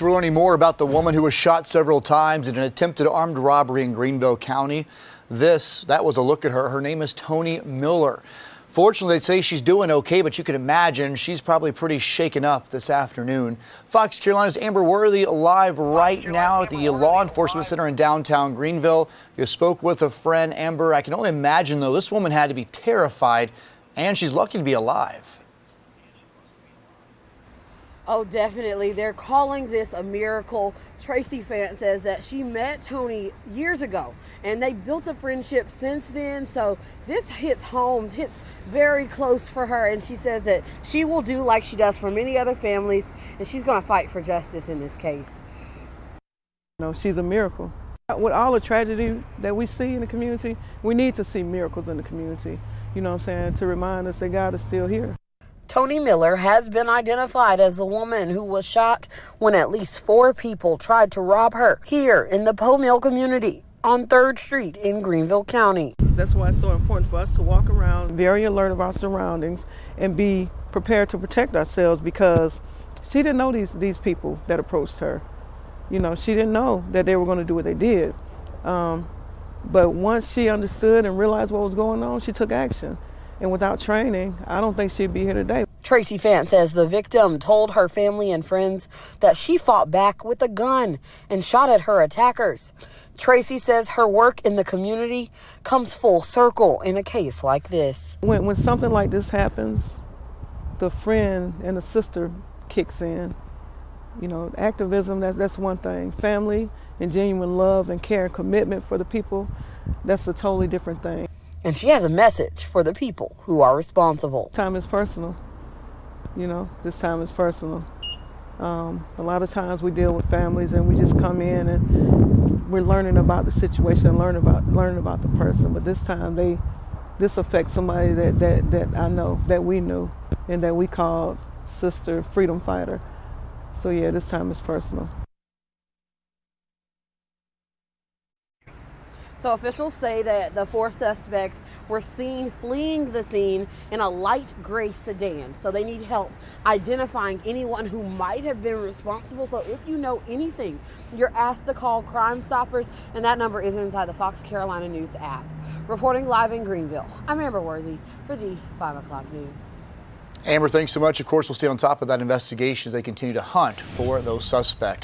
We're learning more about the woman who was shot several times in an attempted armed robbery in Greenville County. That was a look at her. Her name is Poe Mill. Fortunately, they say she's doing okay, but you can imagine she's probably pretty shaken up this afternoon. Fox Carolina's Amber Worthy live right now at the Law Enforcement Center in downtown Greenville. You spoke with a friend, Amber. I can only imagine, though, this woman had to be terrified, and she's lucky to be alive. Oh, definitely. They're calling this a miracle. Tracy Fant says that she met Tony years ago and they built a friendship since then. So this hits home, hits very close for her. And she says that she will do like she does for many other families, and she's going to fight for justice in this case. No, she's a miracle. With all the tragedy that we see in the community, we need to see miracles in the community, you know what I'm saying, to remind us that God is still here. Poe Mill has been identified as the woman who was shot when at least 4 people tried to rob her here in the Poe Mill community on 3rd Street in Greenville County. That's why it's so important for us to walk around very alert of our surroundings and be prepared to protect ourselves, because she didn't know these people that approached her. You know, she didn't know that they were going to do what they did. But once she understood and realized what was going on, she took action. And without training, I don't think she'd be here today. Tracy Fant says the victim told her family and friends that she fought back with a gun and shot at her attackers. Tracy says her work in the community comes full circle in a case like this. When something like this happens, the friend and the sister kicks in. You know, activism, that's one thing. Family and genuine love and care and commitment for the people, that's a totally different thing. And she has a message for the people who are responsible. Time is personal. You know, this time is personal. A lot of times we deal with families and we just come in and we're learning about the situation, learning about the person. But this time this affects somebody that I know, that we knew, and that we called sister, freedom fighter. So yeah, this time is personal. So officials say that the 4 suspects were seen fleeing the scene in a light gray sedan. So they need help identifying anyone who might have been responsible. So if you know anything, you're asked to call Crime Stoppers, and that number is inside the Fox Carolina News app. Reporting live in Greenville, I'm Amber Worthy for the 5 o'clock news. Amber, thanks so much. Of course, we'll stay on top of that investigation as they continue to hunt for those suspects.